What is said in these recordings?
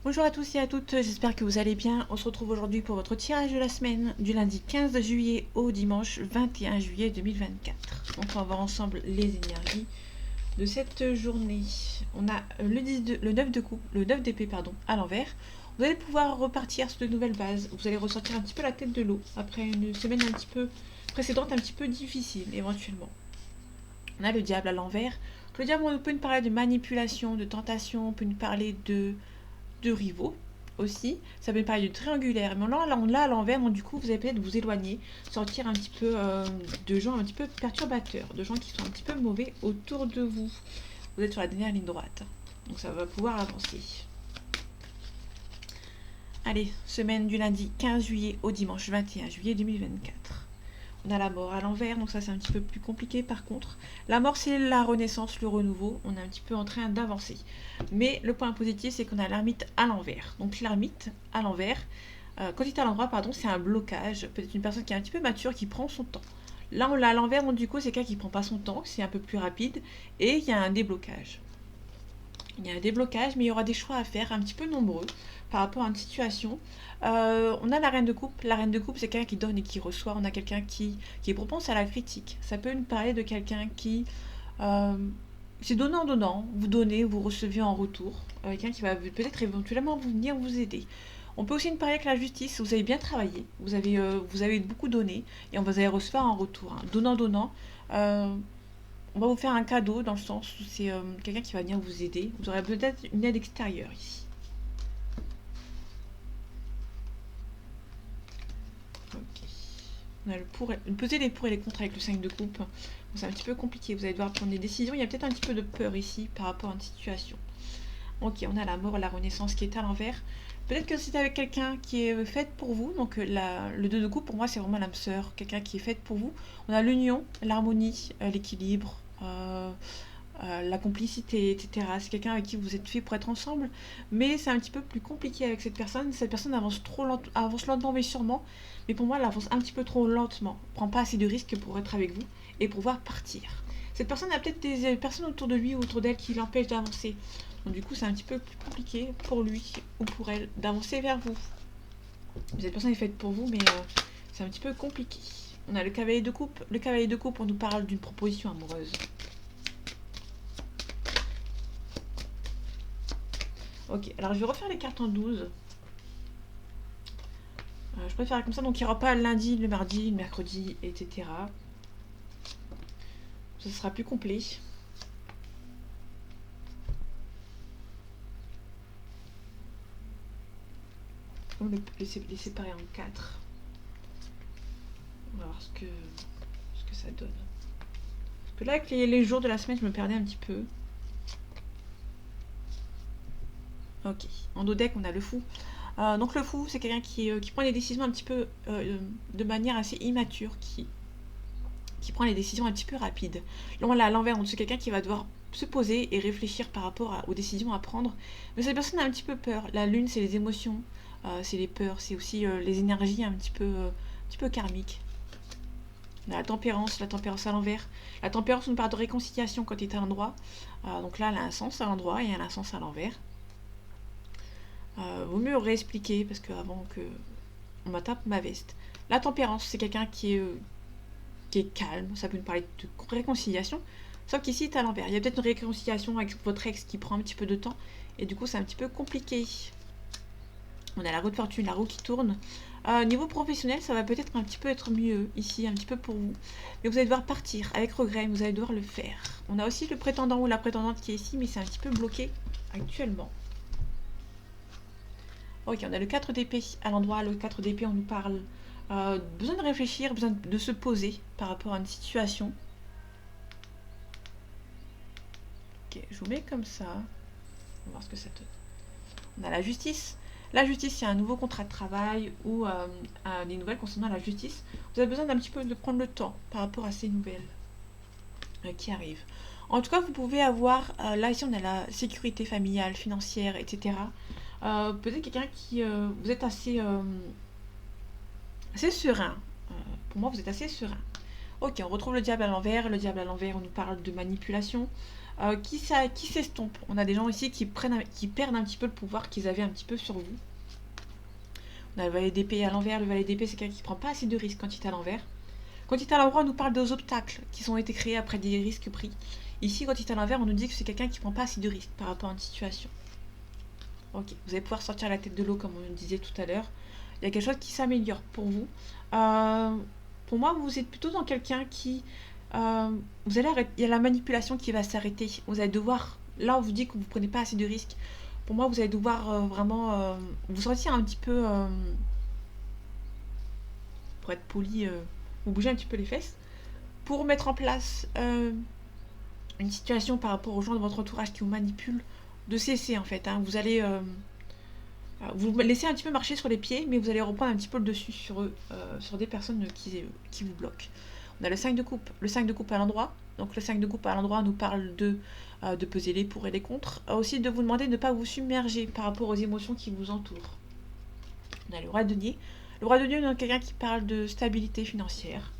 Bonjour à tous et à toutes, j'espère que vous allez bien. On se retrouve aujourd'hui pour votre tirage de la semaine du lundi 15 juillet au dimanche 21 juillet 2024. Donc on va voir ensemble les énergies de cette journée. On a le 9 de coupe, le 9 d'épée pardon, à l'envers. Vous allez pouvoir repartir sur de nouvelles bases. Vous allez ressortir un petit peu la tête de l'eau après une semaine un petit peu précédente, un petit peu difficile éventuellement. On a le diable à l'envers. Le diable, on peut nous parler de manipulation, de tentation, on peut nous parler de rivaux aussi. Ça peut parler de triangulaire. Mais là à l'envers, donc du coup, vous allez peut-être vous éloigner, sortir un petit peu de gens un petit peu perturbateurs, de gens qui sont un petit peu mauvais autour de vous. Vous êtes sur la dernière ligne droite. Donc ça va pouvoir avancer. Allez, semaine du lundi 15 juillet au dimanche 21 juillet 2024. On a la mort à l'envers, donc ça c'est un petit peu plus compliqué par contre. La mort c'est la renaissance, le renouveau, on est un petit peu en train d'avancer. Mais le point positif c'est qu'on a l'ermite à l'envers. Donc l'ermite à l'envers, quand il est à l'endroit, pardon, c'est un blocage, peut-être une personne qui est un petit peu mature, qui prend son temps. Là on l'a à l'envers, donc du coup c'est quelqu'un qui prend pas son temps, c'est un peu plus rapide, et il y a un déblocage. Il y a un déblocage, mais il y aura des choix à faire, un petit peu nombreux, par rapport à une situation. On a la reine de coupe. La reine de coupe, c'est quelqu'un qui donne et qui reçoit. On a quelqu'un qui est propense à la critique. Ça peut nous parler de quelqu'un qui... Euh, c'est donnant-donnant. Vous donnez, vous recevez en retour. Quelqu'un qui va peut-être éventuellement venir vous aider. On peut aussi nous parler avec la justice. Vous avez bien travaillé. Vous avez beaucoup donné. Et on va vous recevoir en retour. Hein. Donnant-donnant. On va vous faire un cadeau dans le sens où c'est quelqu'un qui va venir vous aider. Vous aurez peut-être une aide extérieure ici. Ok. On a peser les pour et les contre avec le 5 de coupe. Bon, c'est un petit peu compliqué. Vous allez devoir prendre des décisions. Il y a peut-être un petit peu de peur ici par rapport à une situation. Ok, on a la mort et la renaissance qui est à l'envers. Peut-être que c'est avec quelqu'un qui est fait pour vous. Donc le 2 de coupe, pour moi, c'est vraiment l'âme sœur. Quelqu'un qui est fait pour vous. On a l'union, l'harmonie, l'équilibre. La complicité, etc. C'est quelqu'un avec qui vous êtes fait pour être ensemble, mais c'est un petit peu plus compliqué avec cette personne. Cette personne avance lentement mais sûrement, mais pour moi elle avance un petit peu trop lentement, prend pas assez de risques pour être avec vous et pouvoir partir. Cette personne a peut-être des personnes autour de lui ou autour d'elle qui l'empêchent d'avancer. Donc du coup c'est un petit peu plus compliqué pour lui ou pour elle d'avancer vers vous. Cette personne est faite pour vous, mais c'est un petit peu compliqué. On a le cavalier de coupe. Le cavalier de coupe, on nous parle d'une proposition amoureuse. Ok, alors je vais refaire les cartes en 12. Je préfère comme ça, donc il n'y aura pas le lundi, le mardi, le mercredi, etc. Ce sera plus complet. On va les séparer en 4. On va voir ce que ça donne. Parce que là, avec les jours de la semaine, je me perdais un petit peu. Ok, en dos deck, on a le fou. Donc le fou, c'est quelqu'un qui prend des décisions un petit peu de manière assez immature, qui prend les décisions un petit peu rapides. Là, on l'a à l'envers, donc c'est quelqu'un qui va devoir se poser et réfléchir par rapport aux décisions à prendre. Mais cette personne a un petit peu peur. La lune, c'est les émotions, c'est les peurs, c'est aussi les énergies un petit peu karmiques. On a la tempérance à l'envers. La tempérance, on parle de réconciliation quand il est à l'endroit. Donc là, elle a un sens à l'endroit et elle a un sens à l'envers. Vaut mieux réexpliquer parce qu'avant que on m'attaque ma veste. La tempérance, c'est quelqu'un qui est calme, ça peut nous parler de réconciliation, sauf qu'ici c'est à l'envers. Il y a peut-être une réconciliation avec votre ex qui prend un petit peu de temps, et du coup c'est un petit peu compliqué. On a la roue de fortune, la roue qui tourne. Niveau professionnel, ça va peut-être un petit peu être mieux ici, un petit peu pour vous. Mais vous allez devoir partir avec regret, vous allez devoir le faire. On a aussi le prétendant ou la prétendante qui est ici, mais c'est un petit peu bloqué actuellement. Ok, on a le 4 d'épée à l'endroit. Le 4 d'épée, on nous parle besoin de réfléchir, besoin de se poser par rapport à une situation. Ok, je vous mets comme ça. On va voir ce que ça donne. On a la justice. La justice, c'est un nouveau contrat de travail ou des nouvelles concernant la justice. Vous avez besoin d'un petit peu de prendre le temps par rapport à ces nouvelles qui arrivent. En tout cas, vous pouvez avoir, là ici on a la sécurité familiale, financière, etc. Peut-être quelqu'un qui, vous êtes assez serein. Pour moi, vous êtes assez serein. Ok, on retrouve le diable à l'envers. Le diable à l'envers, on nous parle de manipulation. qui s'estompe. On a des gens ici qui perdent un petit peu le pouvoir qu'ils avaient un petit peu sur vous. On a le valet d'épée à l'envers. Le valet d'épée, c'est quelqu'un qui ne prend pas assez de risques quand il est à l'envers. Quand il est à l'endroit, on nous parle des obstacles qui ont été créés après des risques pris. Ici, quand il est à l'envers, on nous dit que c'est quelqu'un qui ne prend pas assez de risques par rapport à une situation. Ok, vous allez pouvoir sortir la tête de l'eau comme on le disait tout à l'heure. Il y a quelque chose qui s'améliore pour vous. Pour moi, vous êtes plutôt dans quelqu'un qui... il y a la manipulation qui va s'arrêter. Vous allez devoir... Là, on vous dit que vous ne prenez pas assez de risques. Pour moi, vous allez devoir vraiment vous sortir un petit peu... pour être poli, vous bougez un petit peu les fesses. Pour mettre en place une situation par rapport aux gens de votre entourage qui vous manipulent, de cesser en fait. Hein. Vous allez... vous laissez un petit peu marcher sur les pieds, mais vous allez reprendre un petit peu le dessus sur eux, sur des personnes qui vous bloquent. On a le 5 de coupe. Le 5 de coupe à l'endroit. Donc le 5 de coupe à l'endroit nous parle de peser les pour et les contre. Aussi de vous demander de ne pas vous submerger par rapport aux émotions qui vous entourent. On a le roi de denier. Le roi de denier, c'est quelqu'un qui parle de stabilité financière.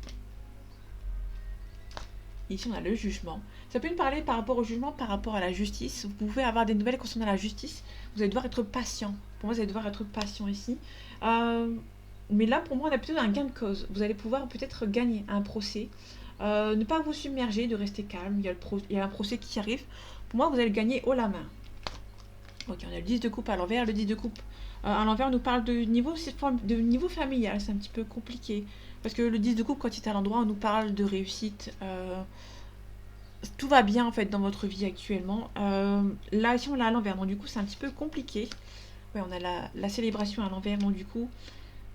Ici, on a le jugement. Ça peut nous parler par rapport au jugement, par rapport à la justice. Vous pouvez avoir des nouvelles concernant la justice. Vous allez devoir être patient. Pour moi, vous allez devoir être patient ici. Mais là, pour moi, on a plutôt un gain de cause. Vous allez pouvoir peut-être gagner un procès. Ne pas vous submerger, de rester calme. Il y a un procès qui arrive. Pour moi, vous allez gagner haut la main. Ok, on a le 10 de coupe à l'envers. Le 10 de coupe à l'envers nous parle de niveau familial. C'est un petit peu compliqué. Parce que le 10 de coupe, quand il est à l'endroit, on nous parle de réussite. Tout va bien en fait dans votre vie actuellement. Là, ici, on l'a à l'envers. Donc, du coup, c'est un petit peu compliqué. Ouais, on a la célébration à l'envers. Donc, du coup,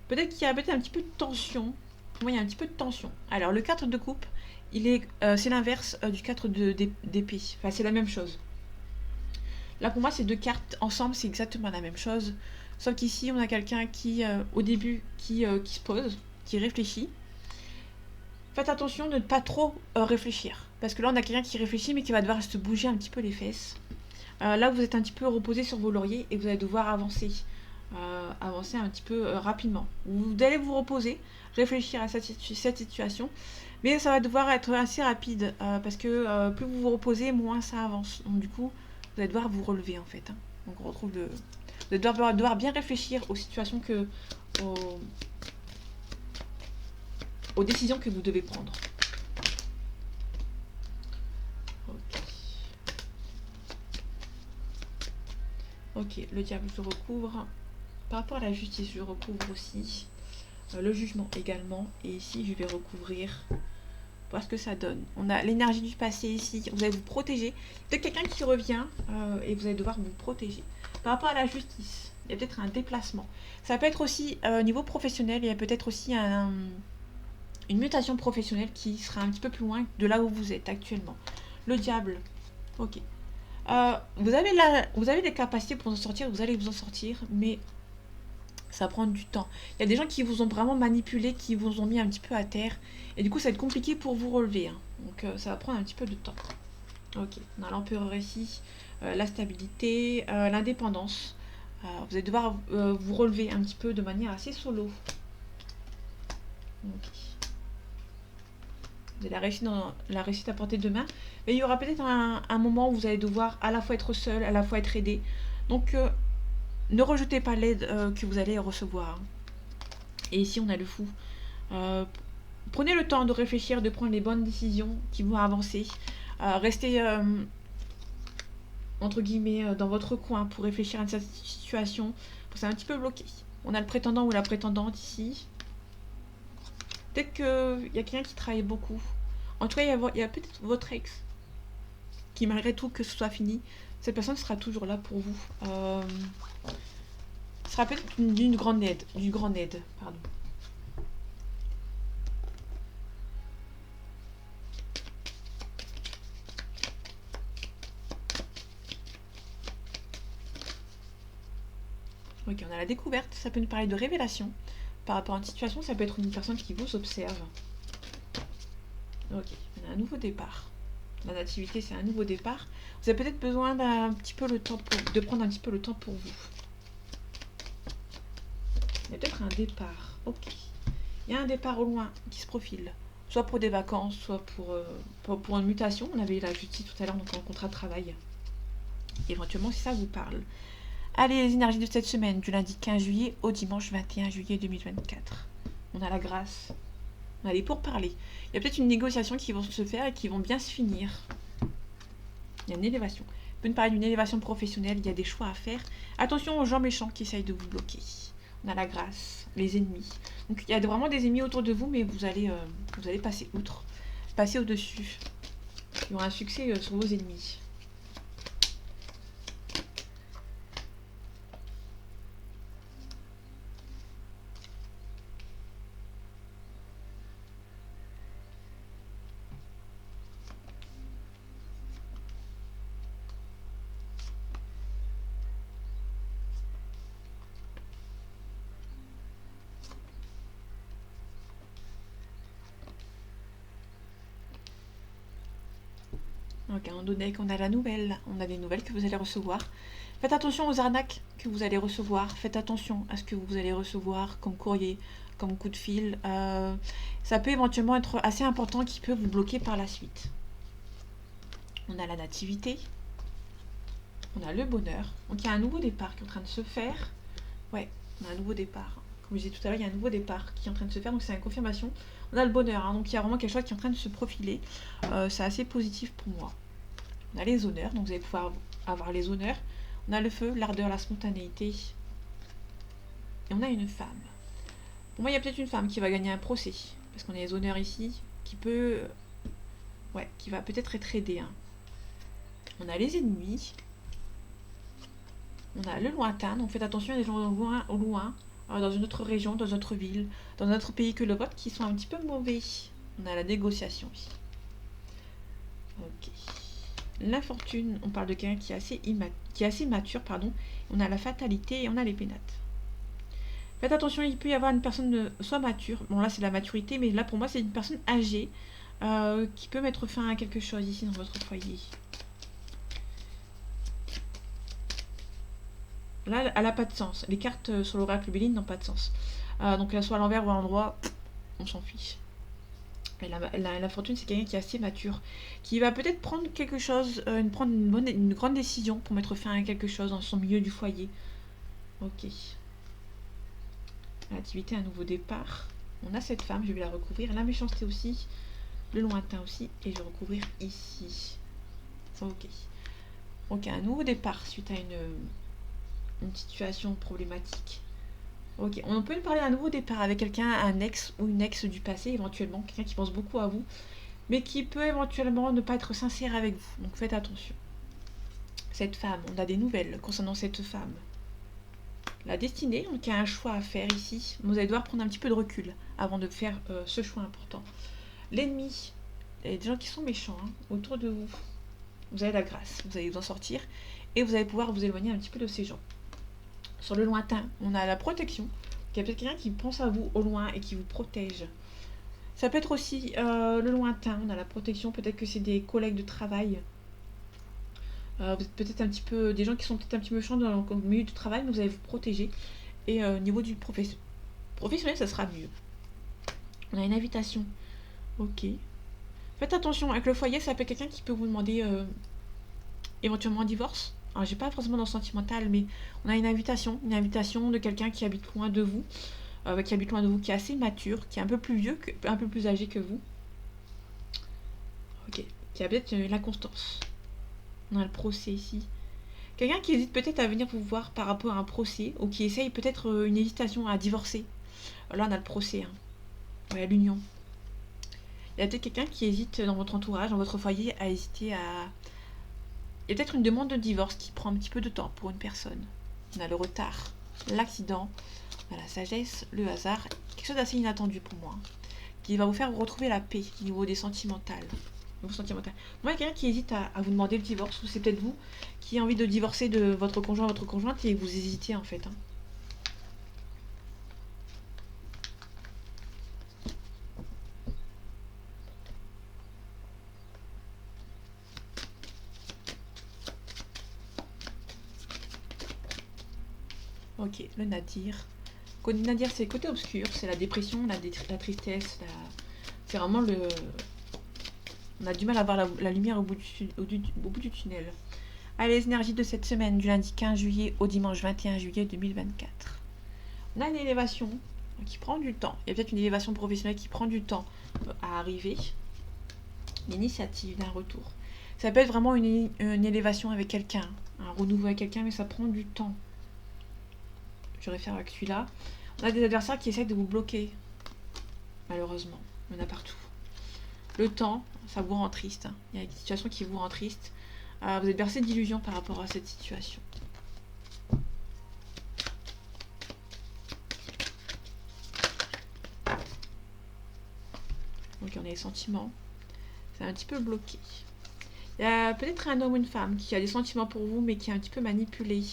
peut-être qu'il y a peut-être un petit peu de tension. Pour moi, il y a un petit peu de tension. Alors, le 4 de coupe, c'est l'inverse du 4 d'épée. Enfin, c'est la même chose. Là, pour moi, ces deux cartes ensemble, c'est exactement la même chose. Sauf qu'ici, on a quelqu'un qui, au début, qui se pose, qui réfléchit. Faites attention de ne pas trop réfléchir. Parce que là, on a quelqu'un qui réfléchit, mais qui va devoir se bouger un petit peu les fesses. Là, vous êtes un petit peu reposé sur vos lauriers et vous allez devoir avancer. Avancer un petit peu rapidement. Vous allez vous reposer, réfléchir à cette situation. Mais ça va devoir être assez rapide. Parce que plus vous vous reposez, moins ça avance. Donc, du coup, vous allez devoir vous relever, en fait. Hein. Donc, on retrouve le... Vous allez devoir bien réfléchir aux situations aux décisions que vous devez prendre. Ok, le diable, je recouvre. Par rapport à la justice, je recouvre aussi. Le jugement également. Et ici, je vais recouvrir. Voir ce que ça donne. On a l'énergie du passé ici. Vous allez vous protéger. Peut-être quelqu'un qui revient et vous allez devoir vous protéger. Par rapport à la justice, il y a peut-être un déplacement. Ça peut être aussi au niveau professionnel. Il y a peut-être aussi une mutation professionnelle qui sera un petit peu plus loin de là où vous êtes actuellement. Le diable. Ok. Vous avez les capacités pour en sortir, vous allez vous en sortir, mais ça va prendre du temps. Il y a des gens qui vous ont vraiment manipulé, qui vous ont mis un petit peu à terre, et du coup ça va être compliqué pour vous relever. Hein. Donc ça va prendre un petit peu de temps. Ok, on a l'empereur ici, la stabilité, l'indépendance. Vous allez devoir vous relever un petit peu de manière assez solo. Ok. Vous avez la réussite à portée de main. Mais il y aura peut-être un moment où vous allez devoir à la fois être seul, à la fois être aidé. Donc, ne rejetez pas l'aide que vous allez recevoir. Et ici, on a le fou. Prenez le temps de réfléchir, de prendre les bonnes décisions qui vont avancer. Restez, entre guillemets, dans votre coin pour réfléchir à cette situation. C'est un petit peu bloqué. On a le prétendant ou la prétendante ici. Peut-être qu'il y a quelqu'un qui travaille beaucoup. En tout cas, il y a peut-être votre ex qui, malgré tout, que ce soit fini, cette personne sera toujours là pour vous. Sera peut-être d'une grande aide. Pardon. Ok, on a la découverte. Ça peut nous parler de révélation. Par rapport à une situation, ça peut être une personne qui vous observe. Ok, on a un nouveau départ. La nativité, c'est un nouveau départ. Vous avez peut-être besoin d'un petit peu de prendre un petit peu le temps pour vous. Il y a peut-être un départ. Ok. Il y a un départ au loin qui se profile. soit pour des vacances, soit pour une mutation. On avait la justice tout à l'heure, donc un contrat de travail. Éventuellement, si ça vous parle. Allez, les énergies de cette semaine, du lundi 15 juillet au dimanche 21 juillet 2024. On a la grâce. On a les pourparlers. Il y a peut-être une négociation qui vont se faire et qui vont bien se finir. Il y a une élévation. On peut nous parler d'une élévation professionnelle, il y a des choix à faire. Attention aux gens méchants qui essayent de vous bloquer. On a la grâce, les ennemis. Donc il y a vraiment des ennemis autour de vous, mais vous allez passer outre, passer au-dessus. Il y aura un succès sur vos ennemis. Donc, à un deck, on a la nouvelle. On a des nouvelles que vous allez recevoir. Faites attention aux arnaques que vous allez recevoir. Faites attention à ce que vous allez recevoir comme courrier, comme coup de fil. Ça peut éventuellement être assez important qui peut vous bloquer par la suite. On a la nativité. On a le bonheur. Donc il y a un nouveau départ qui est en train de se faire. Ouais, on a un nouveau départ. Comme je disais tout à l'heure, il y a un nouveau départ qui est en train de se faire. Donc c'est une confirmation. On a le bonheur. Donc il y a vraiment quelque chose qui est en train de se profiler. C'est assez positif pour moi. On a les honneurs. Donc vous allez pouvoir avoir les honneurs. On a le feu, l'ardeur, la spontanéité. Et on a une femme. Pour moi, il y a peut-être une femme qui va gagner un procès. Parce qu'on a les honneurs ici. Qui peut... Ouais, qui va peut-être être aidée. Hein. On a les ennemis. On a le lointain. Donc faites attention à des gens au loin. Dans une autre région, dans une autre ville, dans un autre pays que le vôtre, qui sont un petit peu mauvais. On a la négociation ici. Ok. L'infortune, on parle de quelqu'un qui est assez mature, pardon. On a la fatalité et on a les pénates. Faites attention, il peut y avoir une personne soit mature. Bon, là, c'est la maturité, mais là, pour moi, c'est une personne âgée qui peut mettre fin à quelque chose ici dans votre foyer. Là, elle n'a pas de sens. Les cartes sur l'oracle Béline n'ont pas de sens. Donc, qu'elle soit à l'envers ou à l'endroit, on s'en fiche. La fortune, c'est quelqu'un qui est assez mature, qui va peut-être prendre quelque chose, prendre une grande décision pour mettre fin à quelque chose dans son milieu du foyer. Ok. L'activité, un nouveau départ. On a cette femme, je vais la recouvrir. La méchanceté aussi, le lointain aussi, et je vais recouvrir ici. Ok. Ok, un nouveau départ suite à une situation problématique. Ok, on peut parler d'un nouveau départ avec quelqu'un, un ex ou une ex du passé éventuellement, quelqu'un qui pense beaucoup à vous, mais qui peut éventuellement ne pas être sincère avec vous. Donc faites attention. Cette femme, on a des nouvelles concernant cette femme. La destinée, donc il y a un choix à faire ici. Vous allez devoir prendre un petit peu de recul avant de faire ce choix important. L'ennemi, il y a des gens qui sont méchants hein, autour de vous. Vous avez la grâce, vous allez vous en sortir et vous allez pouvoir vous éloigner un petit peu de ces gens. Sur le lointain, on a la protection. Il y a peut-être quelqu'un qui pense à vous au loin et qui vous protège. Ça peut être aussi le lointain, on a la protection, peut-être que c'est des collègues de travail. Vous êtes peut-être un petit peu, des gens qui sont peut-être un petit peu méchants dans le milieu du travail, mais vous allez vous protéger. Et au niveau du professionnel, ça sera mieux. On a une invitation. Ok. Faites attention, avec le foyer, ça peut être quelqu'un qui peut vous demander éventuellement un divorce. Alors, j'ai pas forcément dans le sentimental, mais on a une invitation de quelqu'un qui habite loin de vous, qui est assez mature, qui est un peu plus vieux, un peu plus âgé que vous. Ok, qui a peut-être l'inconstance. On a le procès ici. Quelqu'un qui hésite peut-être à venir vous voir par rapport à un procès, ou qui essaye peut-être une hésitation à divorcer. Là, on a le procès, hein. Ouais, l'union. Il y a peut-être quelqu'un qui hésite dans votre entourage, dans votre foyer, à hésiter à... Il y a peut-être une demande de divorce qui prend un petit peu de temps pour une personne. On a le retard, l'accident, on a la sagesse, le hasard, quelque chose d'assez inattendu pour moi, qui va vous faire retrouver la paix au niveau des sentimentales. Moi, il y a quelqu'un qui hésite à vous demander le divorce, ou c'est peut-être vous qui avez envie de divorcer de votre conjoint, votre conjointe, et vous hésitez en fait. Hein. Ok, le nadir. Le nadir, c'est le côté obscur, c'est la dépression, la tristesse, C'est vraiment le... On a du mal à voir la lumière au bout du tunnel. Allez, les énergies de cette semaine, du lundi 15 juillet au dimanche 21 juillet 2024. On a une élévation qui prend du temps. Il y a peut-être une élévation professionnelle qui prend du temps à arriver. L'initiative d'un retour. Ça peut être vraiment une élévation avec quelqu'un, un renouveau avec quelqu'un, mais ça prend du temps. Je réfère avec celui-là. On a des adversaires qui essaient de vous bloquer. Malheureusement, il y en a partout. Le temps, ça vous rend triste. Il y a une situation qui vous rend triste. Vous êtes bercé d'illusions par rapport à cette situation. Donc on a les sentiments. C'est un petit peu bloqué. Il y a peut-être un homme ou une femme qui a des sentiments pour vous, mais qui est un petit peu manipulé.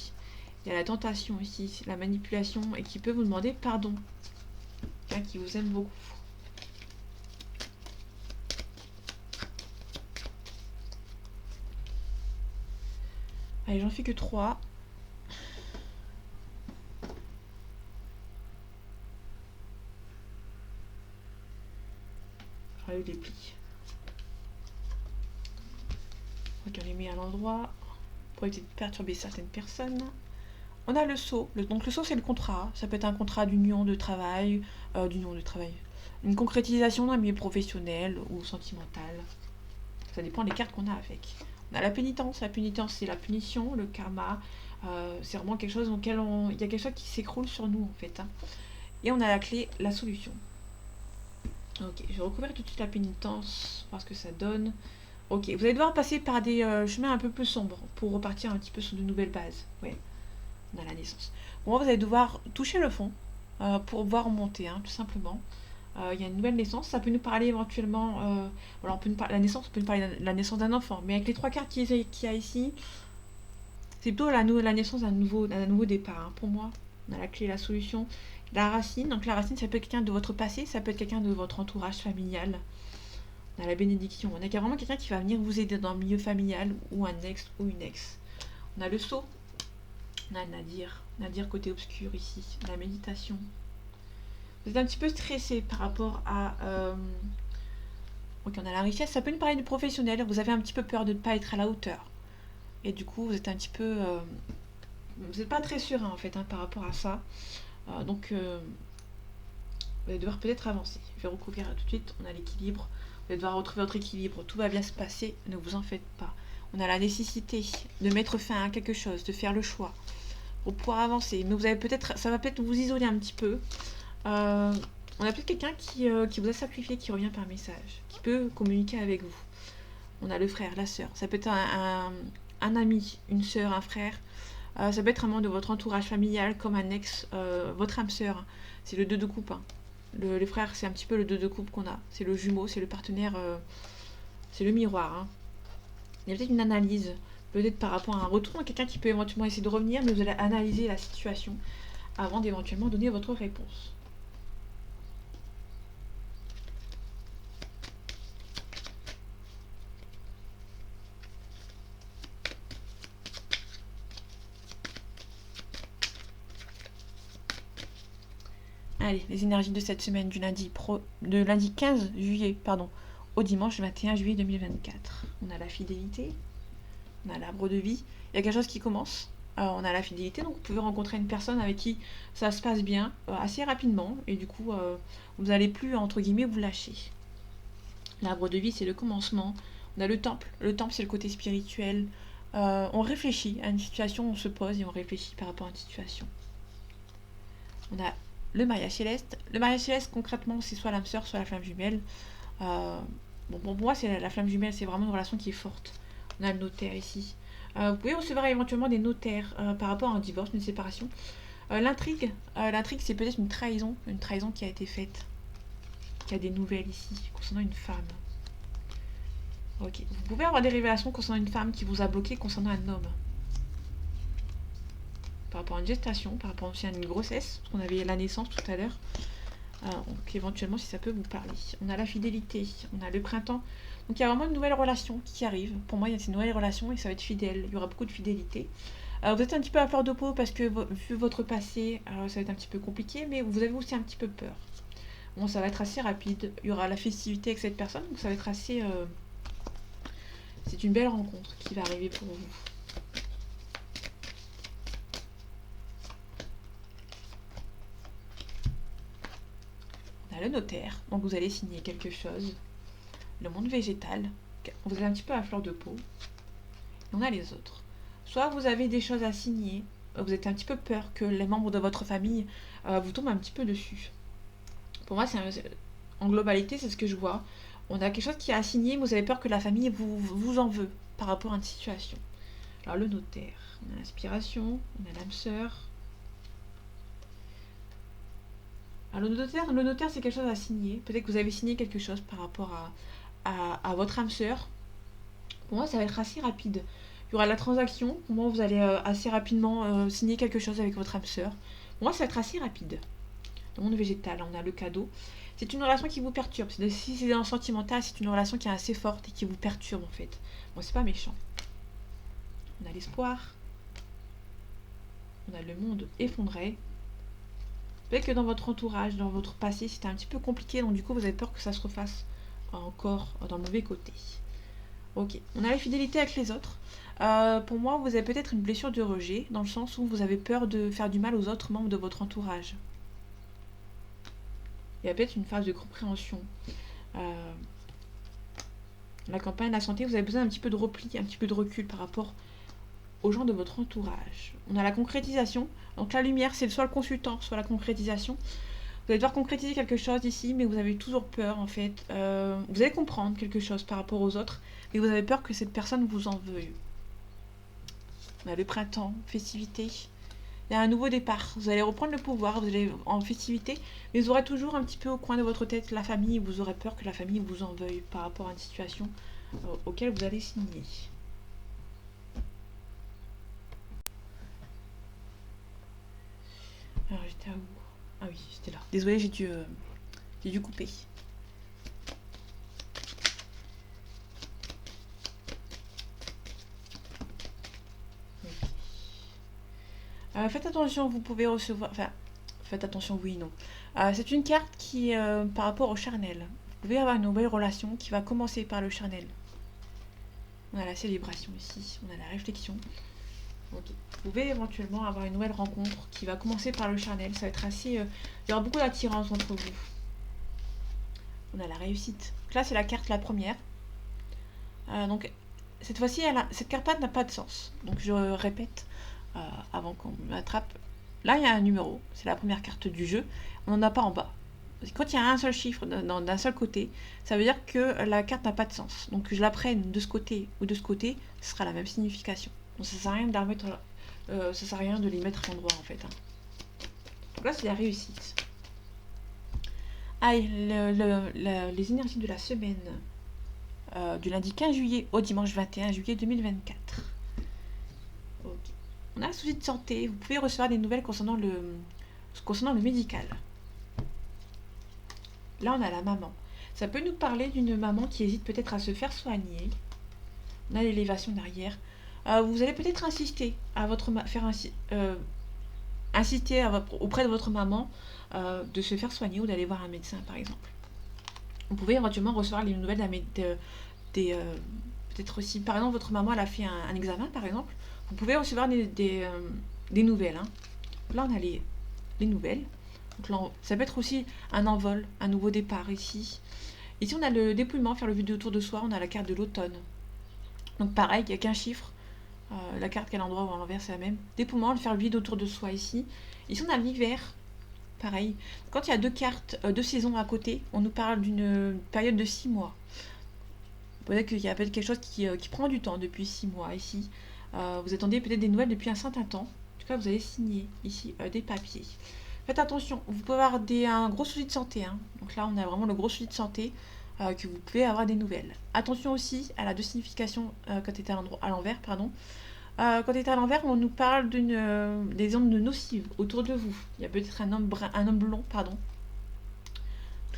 Il y a la tentation ici, la manipulation, et qui peut vous demander pardon. Quelqu'un qui vous aime beaucoup. Allez, j'en fais que 3. J'enlève les plis. Ok, on les met à l'endroit pour éviter de perturber certaines personnes. On a le sceau. Donc le sceau, c'est le contrat. Ça peut être un contrat d'union de travail, une concrétisation d'un milieu professionnel ou sentimental. Ça dépend des cartes qu'on a avec. On a la pénitence. La pénitence, c'est la punition, le karma. C'est vraiment quelque chose auquel il y a quelque chose qui s'écroule sur nous, en fait. Et on a la clé, la solution. Ok, je vais recouvrir tout de suite la pénitence, voir ce que ça donne. Ok, vous allez devoir passer par des chemins un peu plus sombres pour repartir un petit peu sur de nouvelles bases. Ouais, on a la naissance. Bon, vous allez devoir toucher le fond pour voir remonter, tout simplement. Il y a une nouvelle naissance, ça peut nous parler éventuellement... alors on peut la naissance, on peut nous parler de la naissance d'un enfant, mais avec les 3 cartes qu'il y a ici, c'est plutôt la naissance d'un nouveau départ. Pour moi, on a la clé, la solution. La racine, donc la racine, ça peut être quelqu'un de votre passé, ça peut être quelqu'un de votre entourage familial. On a la bénédiction. On a vraiment quelqu'un qui va venir vous aider dans le milieu familial, ou un ex ou une ex. On a le sceau. On a Nadir. Nadir côté obscur ici. La méditation. Vous êtes un petit peu stressé par rapport à... Ok, on a la richesse. Ça peut nous parler du professionnel. Vous avez un petit peu peur de ne pas être à la hauteur. Et du coup, vous êtes un petit peu... vous n'êtes pas très serein en fait par rapport à ça. Donc, vous allez devoir peut-être avancer. Je vais recouvrir tout de suite. On a l'équilibre. Vous allez devoir retrouver votre équilibre. Tout va bien se passer. Ne vous en faites pas. On a la nécessité de mettre fin à quelque chose, de faire le choix pour pouvoir avancer. Mais vous avez ça va peut-être vous isoler un petit peu. On a peut-être quelqu'un qui vous a sacrifié, qui revient par message, qui peut communiquer avec vous. On a le frère, la sœur. Ça peut être un ami, une sœur, un frère. Ça peut être un membre de votre entourage familial, comme un ex, votre âme sœur. C'est le 2 de coupe. Le frère, c'est un petit peu le 2 de coupe qu'on a. C'est le jumeau, c'est le partenaire, c'est le miroir. Il y a peut-être une analyse, peut-être par rapport à un retour, quelqu'un qui peut éventuellement essayer de revenir, mais vous allez analyser la situation avant d'éventuellement donner votre réponse. Allez, les énergies de cette semaine du lundi 15 juillet au dimanche 21 juillet 2024. On a la fidélité, on a l'arbre de vie. Il y a quelque chose qui commence. On a la fidélité, donc vous pouvez rencontrer une personne avec qui ça se passe bien assez rapidement. Et du coup, vous n'allez plus, entre guillemets, vous lâcher. L'arbre de vie, c'est le commencement. On a le temple. Le temple, c'est le côté spirituel. On réfléchit à une situation, on se pose et on réfléchit par rapport à une situation. On a le mariage céleste. Le mariage céleste, concrètement, c'est soit l'âme sœur, soit la flamme jumelle. Bon, pour moi, c'est la flamme jumelle, c'est vraiment une relation qui est forte. On a le notaire ici. Vous pouvez recevoir éventuellement des notaires par rapport à un divorce, une séparation. L'intrigue, c'est peut-être une trahison qui a été faite. Il y a des nouvelles ici concernant une femme. Ok, vous pouvez avoir des révélations concernant une femme qui vous a bloqué concernant un homme. Par rapport à une gestation, par rapport aussi à une grossesse, parce qu'on avait la naissance tout à l'heure. Donc éventuellement, si ça peut vous parler. On a la fidélité, on a le printemps. Donc il y a vraiment une nouvelle relation qui arrive. Pour moi, il y a ces nouvelles relations et ça va être fidèle. Il y aura beaucoup de fidélité. Vous êtes un petit peu à fleur de peau parce que vu votre passé, ça va être un petit peu compliqué, mais vous avez aussi un petit peu peur. Bon, ça va être assez rapide. Il y aura la festivité avec cette personne, donc ça va être assez... c'est une belle rencontre qui va arriver pour vous. On a le notaire, donc vous allez signer quelque chose. Le monde végétal, vous êtes un petit peu à fleur de peau. Et on a les autres. Soit vous avez des choses à signer, vous êtes un petit peu peur que les membres de votre famille vous tombent un petit peu dessus. Pour moi, en globalité, c'est ce que je vois. On a quelque chose qui est à signer, mais vous avez peur que la famille vous en veut par rapport à une situation. Alors le notaire, on a l'inspiration, on a l'âme sœur. Alors le notaire c'est quelque chose à signer. Peut-être que vous avez signé quelque chose par rapport à votre âme sœur. Pour moi, ça va être assez rapide. Il y aura la transaction. Pour moi, vous allez assez rapidement signer quelque chose avec votre âme sœur. Pour moi, ça va être assez rapide. Dans le monde végétal, on a le cadeau. C'est une relation qui vous perturbe. Si c'est dans le sentimental, c'est une relation qui est assez forte et qui vous perturbe en fait. Bon, c'est pas méchant. On a l'espoir. On a le monde effondré. Peut-être que dans votre entourage, dans votre passé, c'était un petit peu compliqué. Donc du coup, vous avez peur que ça se refasse encore dans le mauvais côté. Ok, on a la fidélité avec les autres. Pour moi, vous avez peut-être une blessure de rejet, dans le sens où vous avez peur de faire du mal aux autres membres de votre entourage. Il y a peut-être une phase de compréhension. La campagne de la santé, vous avez besoin d'un petit peu de repli, un petit peu de recul par rapport aux gens de votre entourage. On a la concrétisation. Donc la lumière, c'est soit le consultant, soit la concrétisation. Vous allez devoir concrétiser quelque chose ici, mais vous avez toujours peur en fait. Vous allez comprendre quelque chose par rapport aux autres, mais vous avez peur que cette personne vous en veuille. On a le printemps, festivité. Il y a un nouveau départ. Vous allez reprendre le pouvoir, vous allez en festivité, mais vous aurez toujours un petit peu au coin de votre tête la famille, et vous aurez peur que la famille vous en veuille par rapport à une situation auquel vous allez signer. Alors j'étais à où? Ah oui, j'étais là. Désolée, j'ai dû couper. Faites attention, vous pouvez recevoir... Enfin, faites attention, oui, non. C'est une carte qui est par rapport au charnel. Vous pouvez avoir une nouvelle relation qui va commencer par le charnel. On a la célébration ici, on a la réflexion. Okay. Vous pouvez éventuellement avoir une nouvelle rencontre qui va commencer par le charnel. Ça va être assez... il y aura beaucoup d'attirance entre vous. On a la réussite. Donc là, c'est la carte la première. Donc, cette fois-ci, cette carte n'a pas de sens. Donc, je répète, avant qu'on m'attrape. Là, il y a un numéro. C'est la première carte du jeu. On n'en a pas en bas. Quand il y a un seul chiffre d'un seul côté, ça veut dire que la carte n'a pas de sens. Donc, que je la prenne de ce côté ou de ce côté, ce sera la même signification. Donc, ça ne sert à rien de la remettre... ça sert à rien de les mettre à l'endroit, en fait. Hein. Donc là, c'est la réussite. Allez, les énergies de la semaine du lundi 15 juillet au dimanche 21 juillet 2024. Okay. On a un souci de santé. Vous pouvez recevoir des nouvelles concernant le médical. Là, on a la maman. Ça peut nous parler d'une maman qui hésite peut-être à se faire soigner. On a l'élévation derrière. Vous allez peut-être insister à insister auprès de votre maman de se faire soigner ou d'aller voir un médecin, par exemple. Vous pouvez éventuellement recevoir les nouvelles peut-être aussi, par exemple, votre maman elle a fait un examen, par exemple. Vous pouvez recevoir des nouvelles. Hein. Là, on a les nouvelles. Donc là, ça peut être aussi un envol, un nouveau départ ici. Ici, on a le dépouillement, faire le vide autour de soi. On a la carte de l'automne. Donc pareil, il n'y a qu'un chiffre. La carte qui est à l'endroit ou à l'envers, c'est la même. Dépouillement, faire le vide autour de soi ici. Ici, on a l'hiver. Pareil. Quand il y a deux cartes, deux saisons à côté, on nous parle d'une période de 6 mois. Peut-être qu'il y a peut-être quelque chose qui prend du temps depuis 6 mois ici. Vous attendez peut-être des nouvelles depuis un certain temps. En tout cas, vous allez signer ici des papiers. Faites attention, vous pouvez avoir un gros souci de santé. Hein. Donc là, on a vraiment le gros souci de santé que vous pouvez avoir des nouvelles. Attention aussi à la deux significations quand tu es à l'envers. Quand tu es à l'envers, on nous parle des ondes nocives autour de vous. Il y a peut-être un homme blond. Donc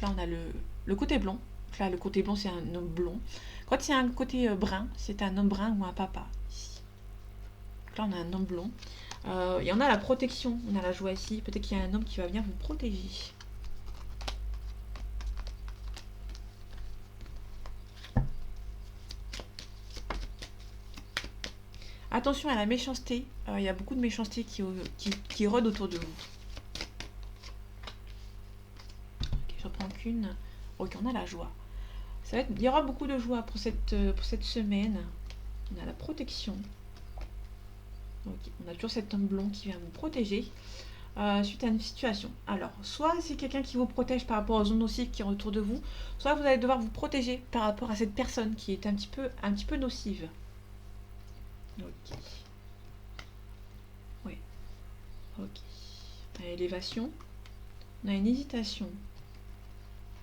là, on a le côté blond. Donc là, le côté blond, c'est un homme blond. Quand il y a un côté brun, c'est un homme brun ou un papa. Ici. Donc là, on a un homme blond. Et on a la protection, on a la joie ici. Peut-être qu'il y a un homme qui va venir vous protéger. Attention à la méchanceté. Il y a beaucoup de méchanceté qui rôde autour de vous. Ok, j'en prends qu'une. Ok, on a la joie. Il y aura beaucoup de joie pour cette semaine. On a la protection. Ok, on a toujours cet homme blond qui vient vous protéger suite à une situation. Alors, soit c'est quelqu'un qui vous protège par rapport aux zones nocives qui sont autour de vous, soit vous allez devoir vous protéger par rapport à cette personne qui est un petit peu nocive. Ok. Oui. Ok. On a l'élévation. On a une hésitation.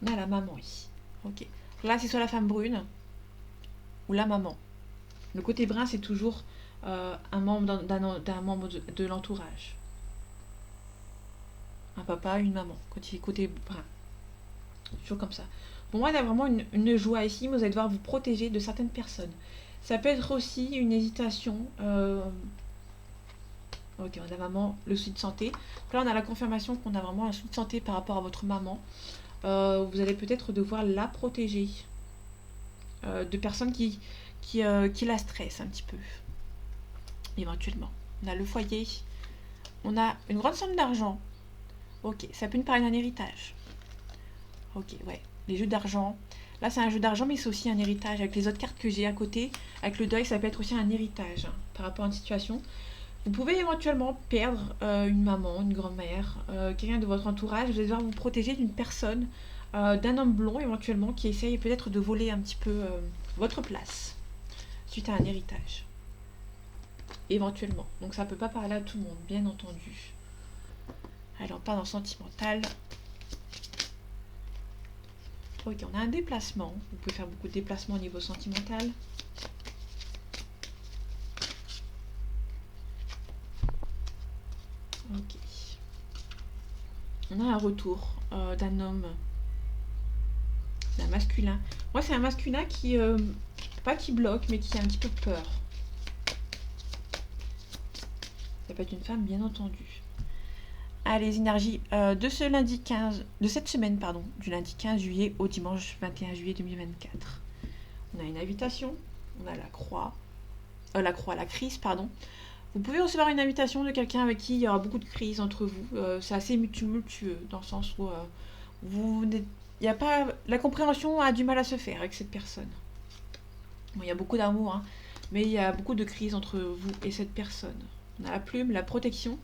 On a la maman ici. Ok. Là, c'est soit la femme brune ou la maman. Le côté brun, c'est toujours un membre d'un membre de l'entourage. Un papa, une maman. Côté brun. Toujours comme ça. Pour moi, il y a vraiment une joie ici, mais vous allez devoir vous protéger de certaines personnes. Ça peut être aussi une hésitation. Ok, on a maman, le souci de santé. Donc là, on a la confirmation qu'on a vraiment un souci de santé par rapport à votre maman. Vous allez peut-être devoir la protéger de personnes qui la stressent un petit peu, éventuellement. On a le foyer. On a une grande somme d'argent. Ok, ça peut nous parler d'un héritage. Ok, ouais, les jeux d'argent. Là, c'est un jeu d'argent, mais c'est aussi un héritage. Avec les autres cartes que j'ai à côté, avec le deuil, ça peut être aussi un héritage par rapport à une situation. Vous pouvez éventuellement perdre une maman, une grand-mère, quelqu'un de votre entourage. Vous allez devoir vous protéger d'une personne, d'un homme blond éventuellement, qui essaye peut-être de voler un petit peu votre place suite à un héritage. Éventuellement. Donc ça ne peut pas parler à tout le monde, bien entendu. Allez, on part dans le sentimental. Ok, on a un déplacement. Vous pouvez faire beaucoup de déplacements au niveau sentimental. Ok. On a un retour d'un homme, d'un masculin. Moi, c'est un masculin qui, pas qui bloque, mais qui a un petit peu peur. Ça peut être une femme, bien entendu. Allez, les énergies de cette semaine, pardon, du lundi 15 juillet au dimanche 21 juillet 2024. On a une invitation, on a la crise, pardon. Vous pouvez recevoir une invitation de quelqu'un avec qui il y aura beaucoup de crises entre vous. C'est assez tumultueux, dans le sens où il y a pas, la compréhension a du mal à se faire avec cette personne. Bon, il y a beaucoup d'amour, hein, mais il y a beaucoup de crises entre vous et cette personne. On a la plume, la protection.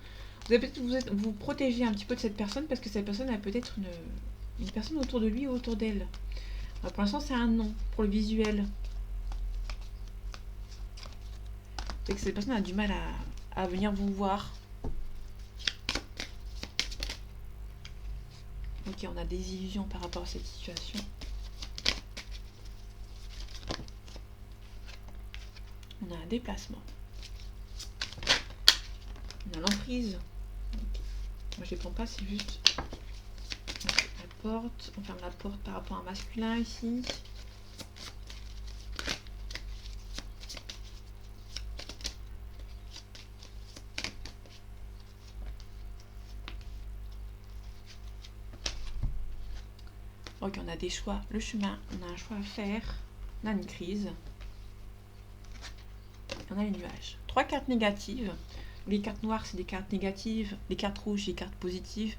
Vous allez peut-être vous protéger un petit peu de cette personne parce que cette personne a peut-être une personne autour de lui ou autour d'elle. Pour l'instant, c'est un non pour le visuel. C'est que cette personne a du mal à venir vous voir. Ok, on a des illusions par rapport à cette situation. On a un déplacement. On a l'emprise. Okay. Moi, je les prends pas, c'est juste la porte. On ferme la porte par rapport à un masculin ici. Ok, on a des choix. Le chemin, on a un choix à faire. On a une crise. On a les nuages. 3 cartes négatives. Les cartes noires, c'est des cartes négatives. Les cartes rouges, c'est des cartes positives.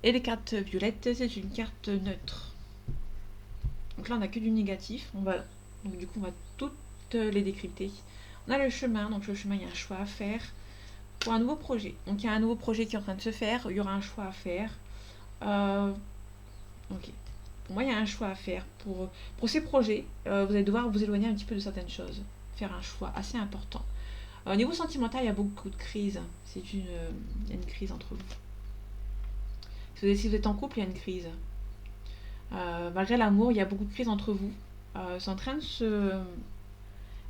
Et les cartes violettes, c'est une carte neutre. Donc là, on n'a que du négatif. Donc du coup, on va toutes les décrypter. On a le chemin. Donc le chemin, il y a un choix à faire pour un nouveau projet. Donc il y a un nouveau projet qui est en train de se faire. Il y aura un choix à faire. Ok. Pour moi, il y a un choix à faire. Pour ces projets, vous allez devoir vous éloigner un petit peu de certaines choses. Faire un choix assez important. Au niveau sentimental, il y a beaucoup de crises. Il y a une crise entre vous. Si vous êtes en couple, il y a une crise. Malgré l'amour, il y a beaucoup de crises entre vous. C'est en train de se...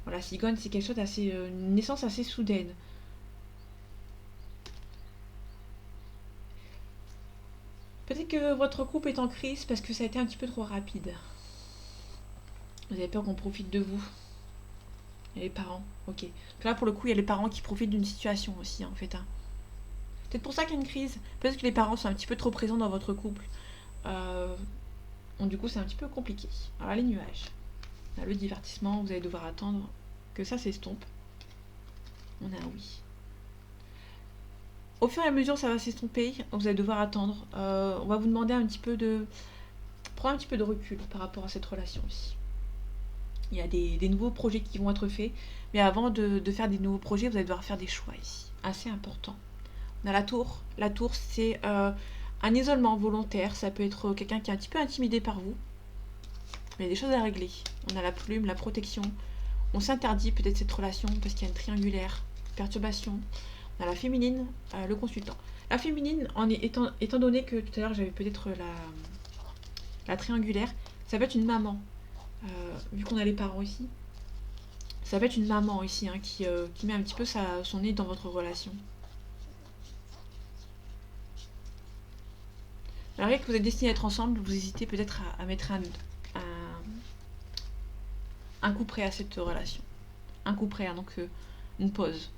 Voilà, cigogne, c'est quelque chose d'assez... une naissance assez soudaine. Peut-être que votre couple est en crise parce que ça a été un petit peu trop rapide. Vous avez peur qu'on profite de vous. Il y a les parents, ok. Donc là, pour le coup, il y a les parents qui profitent d'une situation aussi, en fait. Hein. Peut-être pour ça qu'il y a une crise. Peut-être que les parents sont un petit peu trop présents dans votre couple. Donc du coup, c'est un petit peu compliqué. Alors, les nuages. Là, le divertissement, vous allez devoir attendre que ça s'estompe. On a un oui. Au fur et à mesure, ça va s'estomper. Vous allez devoir attendre. On va vous demander un petit peu de prendre un petit peu de recul par rapport à cette relation aussi. Il y a des nouveaux projets qui vont être faits. Mais avant de faire des nouveaux projets, vous allez devoir faire des choix ici. Assez important. On a la tour. La tour, c'est un isolement volontaire. Ça peut être quelqu'un qui est un petit peu intimidé par vous. Mais il y a des choses à régler. On a la plume, la protection. On s'interdit peut-être cette relation parce qu'il y a une triangulaire, perturbation. On a la féminine, le consultant. La féminine, étant donné que tout à l'heure j'avais peut-être la triangulaire, ça peut être une maman. Vu qu'on a les parents ici, ça peut être une maman ici hein, qui met un petit peu son nez dans votre relation. Alors que vous êtes destinés à être ensemble, vous hésitez peut-être à mettre un coup près à cette relation. Un coup près, hein, donc une pause.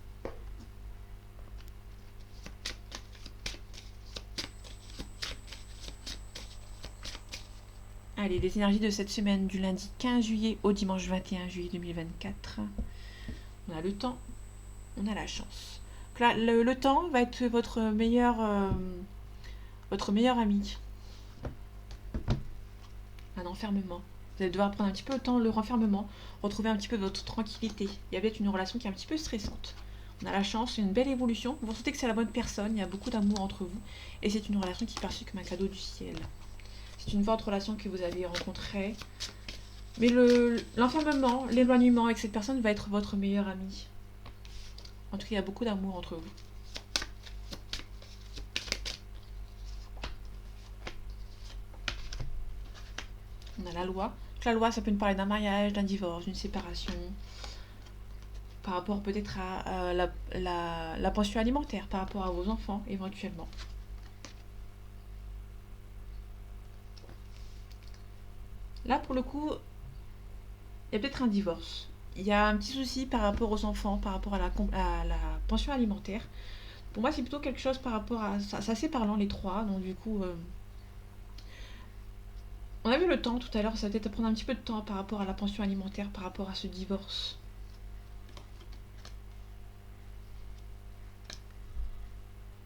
Allez, les énergies de cette semaine du lundi 15 juillet au dimanche 21 juillet 2024. On a le temps, on a la chance. Donc là, le temps va être votre meilleur ami. Un enfermement. Vous allez devoir prendre un petit peu le temps, le renfermement, retrouver un petit peu votre tranquillité. Il y a peut-être une relation qui est un petit peu stressante. On a la chance, une belle évolution. Vous sentez que c'est la bonne personne, il y a beaucoup d'amour entre vous. Et c'est une relation qui est perçue comme un cadeau du ciel. C'est une forte relation que vous avez rencontrée. Mais l'enfermement, l'éloignement avec cette personne va être votre meilleur ami. En tout cas, il y a beaucoup d'amour entre vous. On a la loi. Donc, la loi, ça peut nous parler d'un mariage, d'un divorce, d'une séparation. Par rapport peut-être à la pension alimentaire, par rapport à vos enfants, éventuellement. Là, pour le coup, il y a peut-être un divorce. Il y a un petit souci par rapport aux enfants, par rapport à la pension alimentaire. Pour moi, c'est plutôt quelque chose par rapport à... C'est assez parlant, les trois. Donc, du coup, on a vu le temps tout à l'heure. Ça va peut-être prendre un petit peu de temps par rapport à la pension alimentaire, par rapport à ce divorce.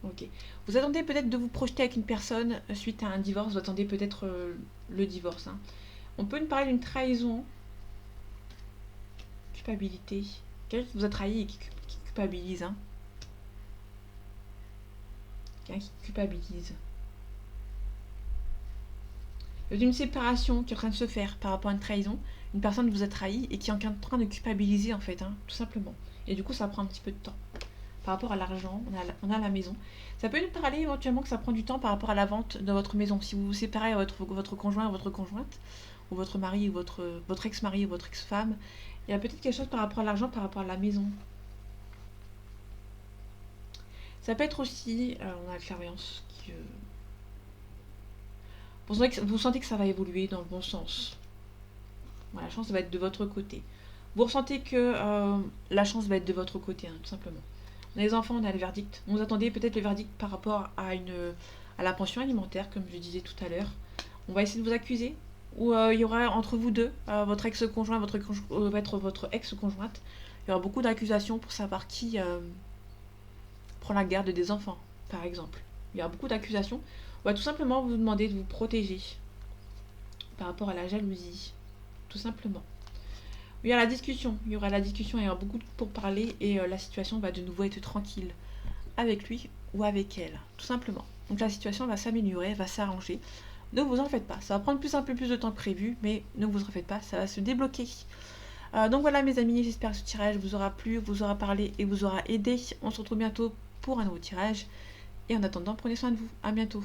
Ok. Vous attendez peut-être de vous projeter avec une personne suite à un divorce. Vous attendez peut-être le divorce. Hein. On peut nous parler d'une trahison. Culpabilité. Quelqu'un qui vous a trahi et qui culpabilise. Hein. Quelqu'un qui culpabilise. D'une séparation qui est en train de se faire par rapport à une trahison. Une personne vous a trahi et qui est en train de culpabiliser en fait. Hein, tout simplement. Et du coup, ça prend un petit peu de temps. Par rapport à l'argent, on a la maison. Ça peut nous parler éventuellement que ça prend du temps par rapport à la vente de votre maison. Si vous vous séparez à votre conjoint ou votre conjointe, ou votre mari ou votre ex-mari ou votre ex-femme, il y a peut-être quelque chose par rapport à l'argent, par rapport à la maison. Ça peut être aussi, on a la clairvoyance qui... vous sentez que ça va évoluer dans le bon sens. Bon, la chance va être de votre côté. Vous ressentez que la chance va être de votre côté, hein, tout simplement. On a les enfants, on a le verdict. Vous attendez peut-être le verdict par rapport à la pension alimentaire, comme je disais tout à l'heure. On va essayer de vous accuser. Ou il y aura entre vous deux, votre ex-conjoint va être votre ex-conjointe. Il y aura beaucoup d'accusations pour savoir qui prend la garde des enfants, par exemple. Il y aura beaucoup d'accusations. On va tout simplement vous demander de vous protéger par rapport à la jalousie. Tout simplement. Il y aura la discussion, il y aura beaucoup pour parler et la situation va de nouveau être tranquille avec lui ou avec elle, tout simplement. Donc la situation va s'améliorer, va s'arranger. Ne vous en faites pas, ça va prendre un peu plus de temps que prévu, mais ne vous en faites pas, ça va se débloquer. Donc voilà mes amis, j'espère que ce tirage vous aura plu, vous aura parlé et vous aura aidé. On se retrouve bientôt pour un nouveau tirage. Et en attendant, prenez soin de vous. À bientôt.